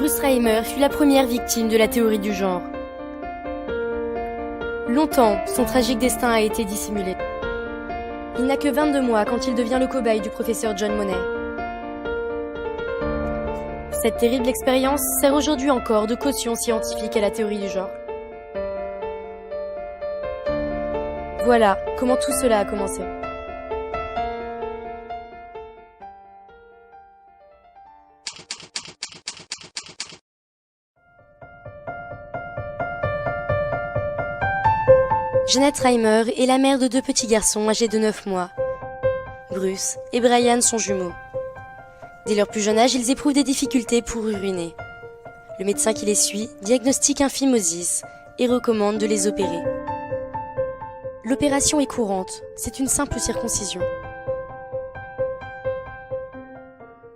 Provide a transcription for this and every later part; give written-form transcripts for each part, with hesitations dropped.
Bruce Reimer fut la première victime de la théorie du genre. Longtemps, son tragique destin a été dissimulé. Il n'a que 22 mois quand il devient le cobaye du professeur John Money. Cette terrible expérience sert aujourd'hui encore de caution scientifique à la théorie du genre. Voilà comment tout cela a commencé. Janet Reimer est la mère de 2 petits garçons âgés de 9 mois. Bruce et Brian sont jumeaux. Dès leur plus jeune âge, ils éprouvent des difficultés pour uriner. Le médecin qui les suit diagnostique un phimosis et recommande de les opérer. L'opération est courante, c'est une simple circoncision.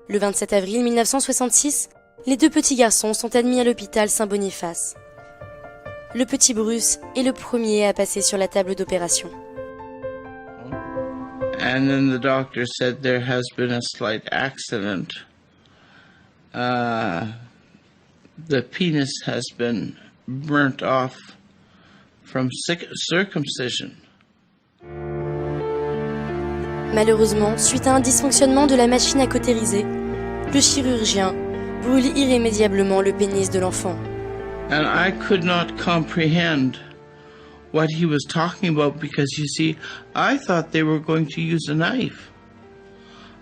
Le 27 avril 1966, les 2 petits garçons sont admis à l'hôpital Saint-Boniface. Le petit Bruce est le premier à passer sur la table d'opération. And then the doctor said there has been a slight accident. The penis has been burnt off from circumcision. Malheureusement, suite à un dysfonctionnement de la machine à cautériser, le chirurgien brûle irrémédiablement le pénis de l'enfant. And I could not comprehend what he was talking about because, you see, I thought they were going to use a knife.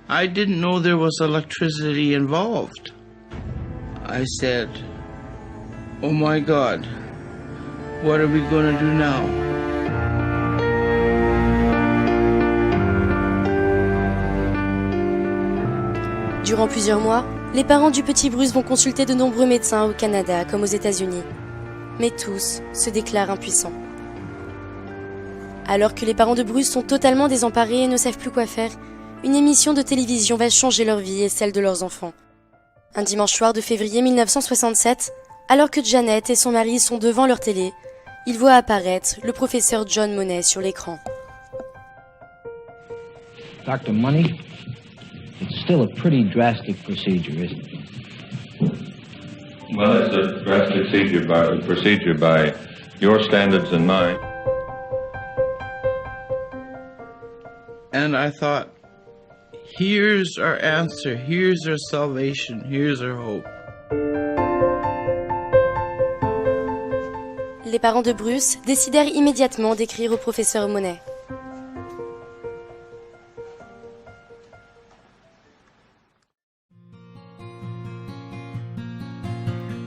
I didn't know there was electricity involved. I said, oh my God, what are we going to do now? Durant plusieurs mois, les parents du petit Bruce vont consulter de nombreux médecins au Canada comme aux États-Unis. Mais tous se déclarent impuissants. Alors que les parents de Bruce sont totalement désemparés et ne savent plus quoi faire, une émission de télévision va changer leur vie et celle de leurs enfants. Un dimanche soir de février 1967, alors que Janet et son mari sont devant leur télé, ils voient apparaître le professeur John Money sur l'écran. Dr. Money, it's still a pretty drastic procedure, isn't it? Well, it's a drastic procedure by your standards and mine. And I thought, here's our answer, here's our salvation, here's our hope. Les parents de Bruce décidèrent immédiatement d'écrire au professeur Money.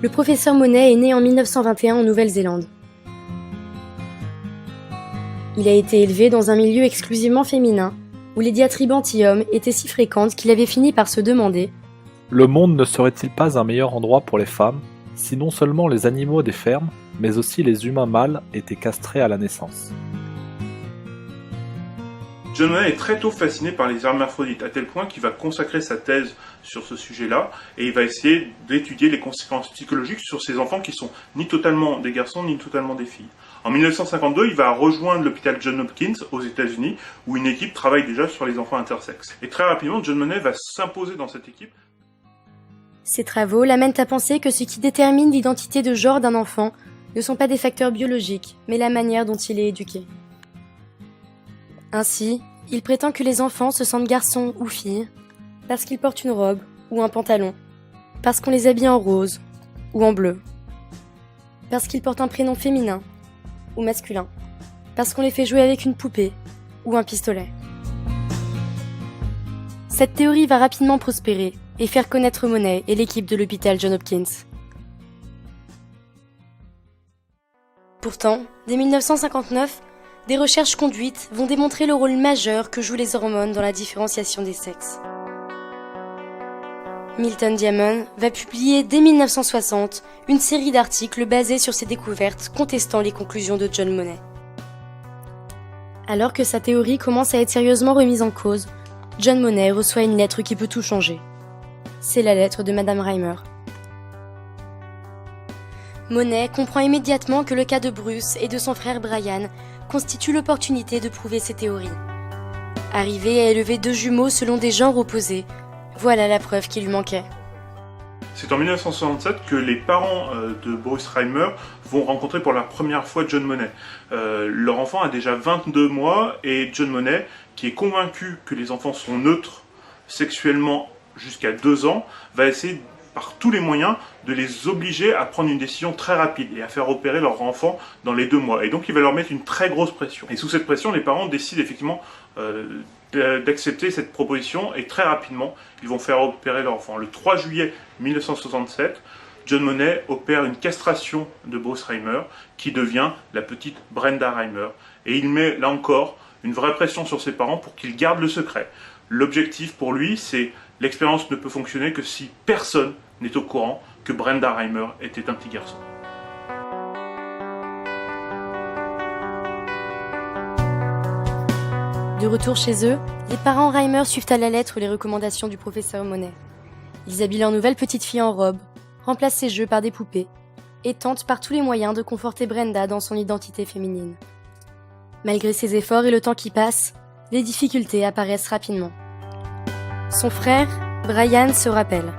Le professeur Money est né en 1921 en Nouvelle-Zélande. Il a été élevé dans un milieu exclusivement féminin, où les diatribes anti-hommes étaient si fréquentes qu'il avait fini par se demander « Le monde ne serait-il pas un meilleur endroit pour les femmes, si non seulement les animaux des fermes, mais aussi les humains mâles étaient castrés à la naissance ?» John Money est très tôt fasciné par les hermaphrodites, à tel point qu'il va consacrer sa thèse sur ce sujet-là, et il va essayer d'étudier les conséquences psychologiques sur ces enfants qui sont ni totalement des garçons, ni totalement des filles. En 1952, il va rejoindre l'hôpital Johns Hopkins aux États-Unis, où une équipe travaille déjà sur les enfants intersexes. Et très rapidement, John Money va s'imposer dans cette équipe. Ces travaux l'amènent à penser que ce qui détermine l'identité de genre d'un enfant ne sont pas des facteurs biologiques, mais la manière dont il est éduqué. Ainsi, il prétend que les enfants se sentent garçons ou filles parce qu'ils portent une robe ou un pantalon, parce qu'on les habille en rose ou en bleu, parce qu'ils portent un prénom féminin ou masculin, parce qu'on les fait jouer avec une poupée ou un pistolet. Cette théorie va rapidement prospérer et faire connaître Money et l'équipe de l'hôpital Johns Hopkins. Pourtant, dès 1959, des recherches conduites vont démontrer le rôle majeur que jouent les hormones dans la différenciation des sexes. Milton Diamond va publier dès 1960 une série d'articles basés sur ces découvertes contestant les conclusions de John Money. Alors que sa théorie commence à être sérieusement remise en cause, John Money reçoit une lettre qui peut tout changer. C'est la lettre de Madame Reimer. Money comprend immédiatement que le cas de Bruce et de son frère Brian constitue l'opportunité de prouver ses théories. Arrivé à élever 2 jumeaux selon des genres opposés, voilà la preuve qui lui manquait. C'est en 1967 que les parents de Bruce Reimer vont rencontrer pour la première fois John Monet. Leur enfant a déjà 22 mois et John Monet, qui est convaincu que les enfants sont neutres sexuellement jusqu'à 2 ans, va essayer par tous les moyens de les obliger à prendre une décision très rapide et à faire opérer leur enfant dans les 2 mois. Et donc il va leur mettre une très grosse pression. Et sous cette pression, les parents décident effectivement d'accepter cette proposition et très rapidement, ils vont faire opérer leur enfant. Le 3 juillet 1967, John Monet opère une castration de Bruce Reimer qui devient la petite Brenda Reimer. Et il met là encore une vraie pression sur ses parents pour qu'ils gardent le secret. L'objectif pour lui, c'est l'expérience ne peut fonctionner que si personne n'est au courant que Brenda Reimer était un petit garçon. De retour chez eux, les parents Reimer suivent à la lettre les recommandations du professeur Monet. Ils habillent leur nouvelle petite fille en robe, remplacent ses jeux par des poupées, et tentent par tous les moyens de conforter Brenda dans son identité féminine. Malgré ses efforts et le temps qui passe, les difficultés apparaissent rapidement. Son frère, Brian, se rappelle.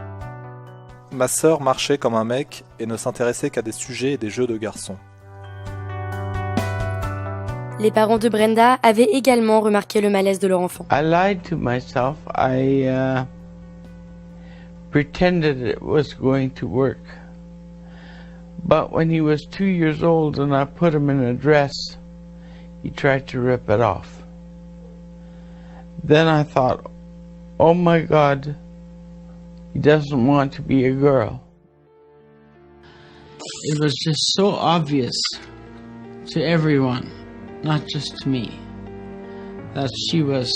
Ma sœur marchait comme un mec et ne s'intéressait qu'à des sujets et des jeux de garçons. Les parents de Brenda avaient également remarqué le malaise de leur enfant. I lied to myself. I pretended it was going to work. But when he was 2 years old and I put him in a dress, he tried to rip it off. Then I thought, oh my God, he doesn't want to be a girl. It was just so obvious to everyone, not just to me, that she was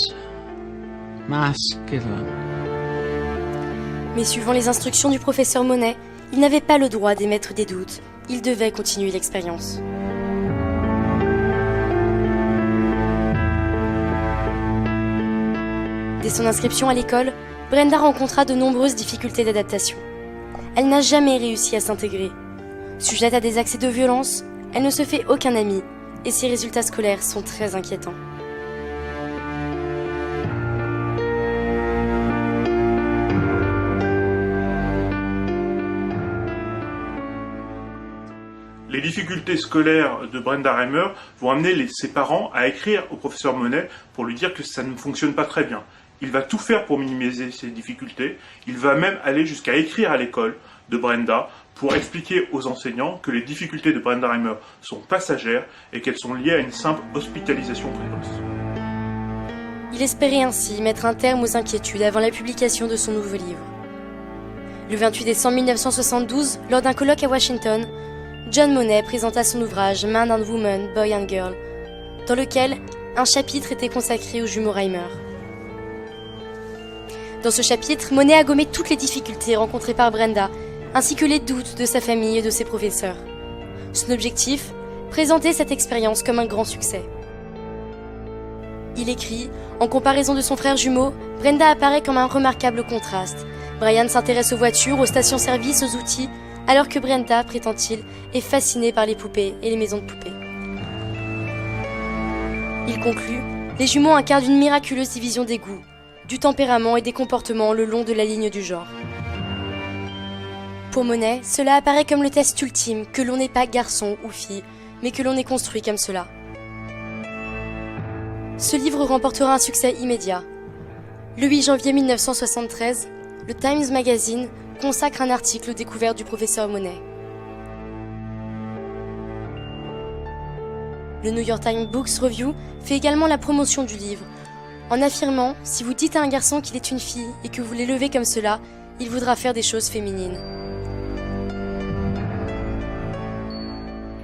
masculine. Mais suivant les instructions du professeur Monet, il n'avait pas le droit d'émettre des doutes. Il devait continuer l'expérience. Dès son inscription à l'école, Brenda rencontra de nombreuses difficultés d'adaptation. Elle n'a jamais réussi à s'intégrer. Sujette à des accès de violence, elle ne se fait aucun ami et ses résultats scolaires sont très inquiétants. Les difficultés scolaires de Brenda Reimer vont amener ses parents à écrire au professeur Monet pour lui dire que ça ne fonctionne pas très bien. Il va tout faire pour minimiser ces difficultés. Il va même aller jusqu'à écrire à l'école de Brenda pour expliquer aux enseignants que les difficultés de Brenda Reimer sont passagères et qu'elles sont liées à une simple hospitalisation précoce. Il espérait ainsi mettre un terme aux inquiétudes avant la publication de son nouveau livre. Le 28 décembre 1972, lors d'un colloque à Washington, John Monet présenta son ouvrage Man and Woman, Boy and Girl, dans lequel un chapitre était consacré aux jumeaux Reimer. Dans ce chapitre, Monet a gommé toutes les difficultés rencontrées par Brenda, ainsi que les doutes de sa famille et de ses professeurs. Son objectif, présenter cette expérience comme un grand succès. Il écrit, en comparaison de son frère jumeau, Brenda apparaît comme un remarquable contraste. Brian s'intéresse aux voitures, aux stations-service, aux outils, alors que Brenda, prétend-il, est fascinée par les poupées et les maisons de poupées. Il conclut, les jumeaux incarnent une miraculeuse division des goûts, du tempérament et des comportements le long de la ligne du genre. Pour Monet, cela apparaît comme le test ultime que l'on n'est pas garçon ou fille, mais que l'on est construit comme cela. Ce livre remportera un succès immédiat. Le 8 janvier 1973, le Times Magazine consacre un article aux découvertes du professeur Monet. Le New York Times Books Review fait également la promotion du livre, en affirmant « Si vous dites à un garçon qu'il est une fille et que vous l'élevez comme cela, il voudra faire des choses féminines. »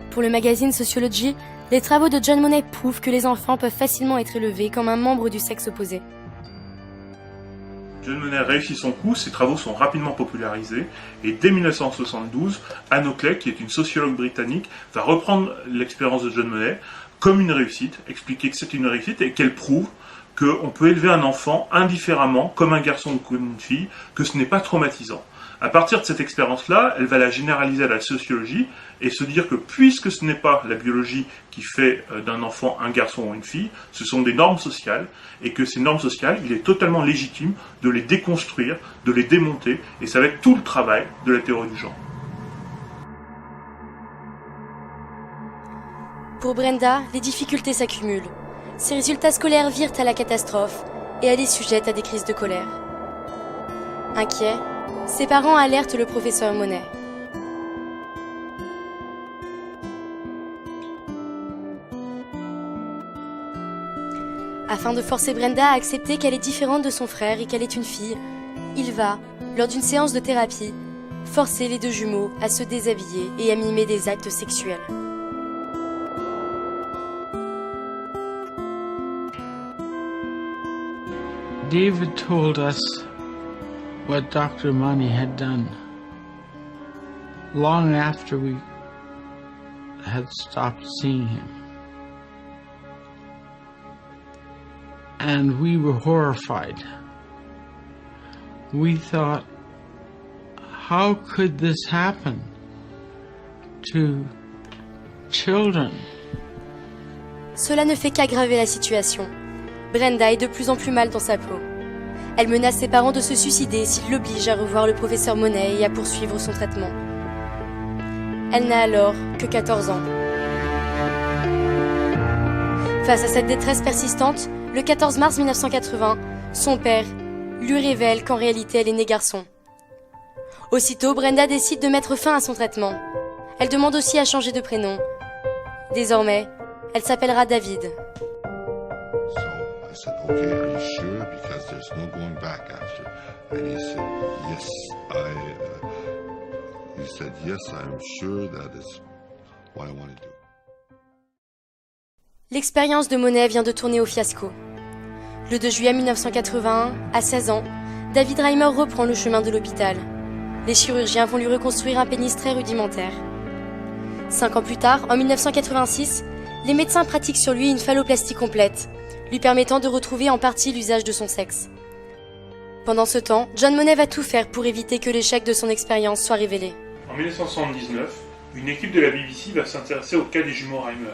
Pour le magazine Sociology, les travaux de John Monet prouvent que les enfants peuvent facilement être élevés comme un membre du sexe opposé. John Monet réussit son coup, ses travaux sont rapidement popularisés, et dès 1972, Anne Oakley, qui est une sociologue britannique, va reprendre l'expérience de John Monet comme une réussite, expliquer que c'est une réussite et qu'elle prouve qu'on peut élever un enfant indifféremment, comme un garçon ou comme une fille, que ce n'est pas traumatisant. À partir de cette expérience-là, elle va la généraliser à la sociologie et se dire que puisque ce n'est pas la biologie qui fait d'un enfant un garçon ou une fille, ce sont des normes sociales, et que ces normes sociales, il est totalement légitime de les déconstruire, de les démonter, et ça va être tout le travail de la théorie du genre. Pour Brenda, les difficultés s'accumulent. Ses résultats scolaires virent à la catastrophe et elle est sujette à des crises de colère. Inquiet, ses parents alertent le professeur Monet. Afin de forcer Brenda à accepter qu'elle est différente de son frère et qu'elle est une fille, il va, lors d'une séance de thérapie, forcer les deux jumeaux à se déshabiller et à mimer des actes sexuels. David told us what Dr. Mani had done long after we had stopped seeing him. And we were horrified. We thought, how could this happen to children? Cela ne fait qu'aggraver la situation. Brenda est de plus en plus mal dans sa peau. Elle menace ses parents de se suicider s'ils l'obligent à revoir le professeur Monet et à poursuivre son traitement. Elle n'a alors que 14 ans. Face à cette détresse persistante, le 14 mars 1980, son père lui révèle qu'en réalité elle est née garçon. Aussitôt, Brenda décide de mettre fin à son traitement. Elle demande aussi à changer de prénom. Désormais, elle s'appellera David. I said, okay, are you sure? Because there's no going back after. And he said, yes, he said, yes, I'm sure that is what I want to do. L'expérience de Monet vient de tourner au fiasco. Le 2 juillet 1981, à 16 ans, David Reimer reprend le chemin de l'hôpital. Les chirurgiens vont lui reconstruire un pénis très rudimentaire. 5 ans plus tard, en 1986, les médecins pratiquent sur lui une phalloplastie complète, lui permettant de retrouver en partie l'usage de son sexe. Pendant ce temps, John Monet va tout faire pour éviter que l'échec de son expérience soit révélé. En 1979, une équipe de la BBC va s'intéresser au cas des jumeaux Reimer.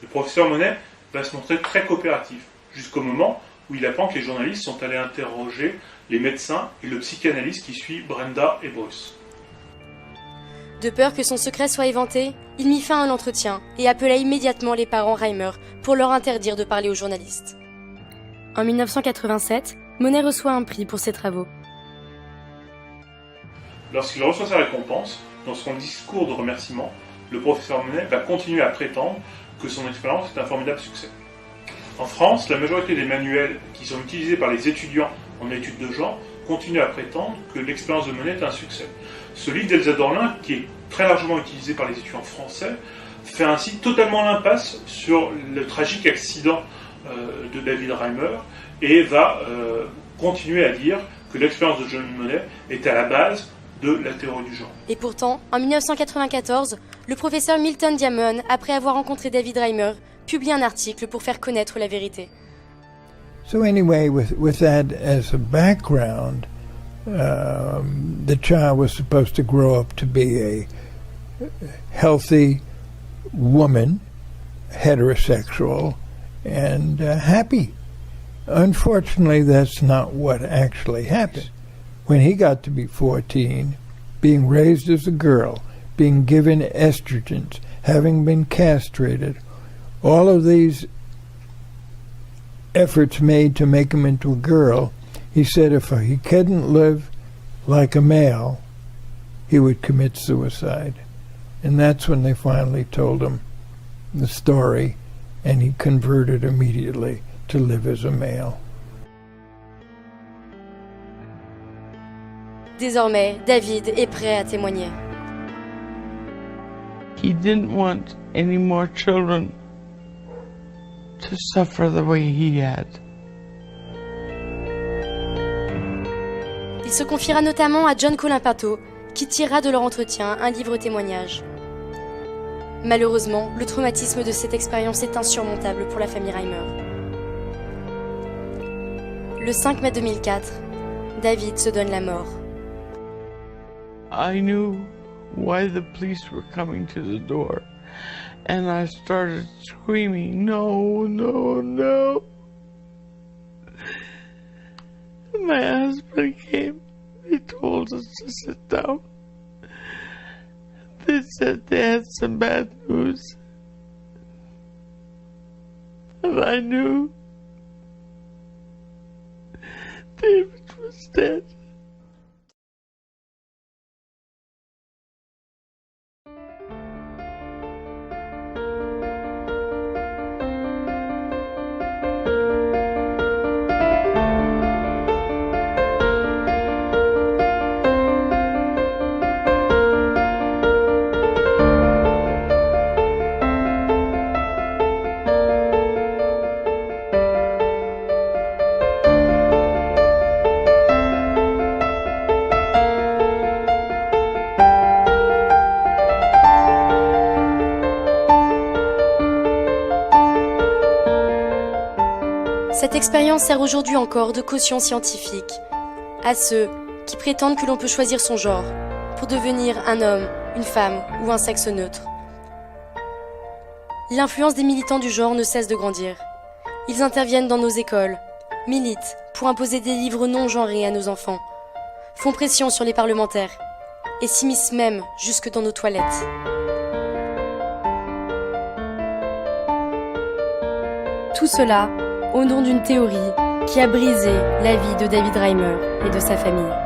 Le professeur Monet va se montrer très coopératif, jusqu'au moment où il apprend que les journalistes sont allés interroger les médecins et le psychanalyste qui suit Brenda et Bruce. De peur que son secret soit éventé, il mit fin à l'entretien et appela immédiatement les parents Reimer pour leur interdire de parler aux journalistes. En 1987, Monet reçoit un prix pour ses travaux. Lorsqu'il reçoit sa récompense, dans son discours de remerciement, le professeur Monet va continuer à prétendre que son expérience est un formidable succès. En France, la majorité des manuels qui sont utilisés par les étudiants en études de genre continuent à prétendre que l'expérience de Monet est un succès. Ce livre d'Elsa Dorlin, qui est très largement utilisé par les étudiants français, fait ainsi totalement l'impasse sur le tragique accident de David Reimer et va continuer à dire que l'expérience de John Monet est à la base de la théorie du genre. Et pourtant, en 1994, le professeur Milton Diamond, après avoir rencontré David Reimer, publie un article pour faire connaître la vérité. So anyway, with that as a background, the child was supposed to grow up to be a healthy woman, heterosexual, and happy. Unfortunately, that's not what actually happened. When he got to be 14, being raised as a girl, being given estrogens, having been castrated, all of these efforts made to make him into a girl, he said if he couldn't live like a male, he would commit suicide. And that's when they finally told him the story, and he converted immediately to live as a male. Désormais, David est prêt à témoigner. He didn't want any more children to suffer the way he had. Il se confiera notamment à John Colin-Pinto, qui tirera de leur entretien un livre témoignage. Malheureusement, le traumatisme de cette expérience est insurmontable pour la famille Reimer. Le 5 mai 2004, David se donne la mort. I knew why the police were coming to the door, and I started screaming, "No, no, no!" My husband came. They told us to sit down. They said they had some bad news. And I knew David was dead. Cette expérience sert aujourd'hui encore de caution scientifique à ceux qui prétendent que l'on peut choisir son genre pour devenir un homme, une femme ou un sexe neutre. L'influence des militants du genre ne cesse de grandir. Ils interviennent dans nos écoles, militent pour imposer des livres non genrés à nos enfants, font pression sur les parlementaires et s'immiscent même jusque dans nos toilettes. Tout cela au nom d'une théorie qui a brisé la vie de David Reimer et de sa famille.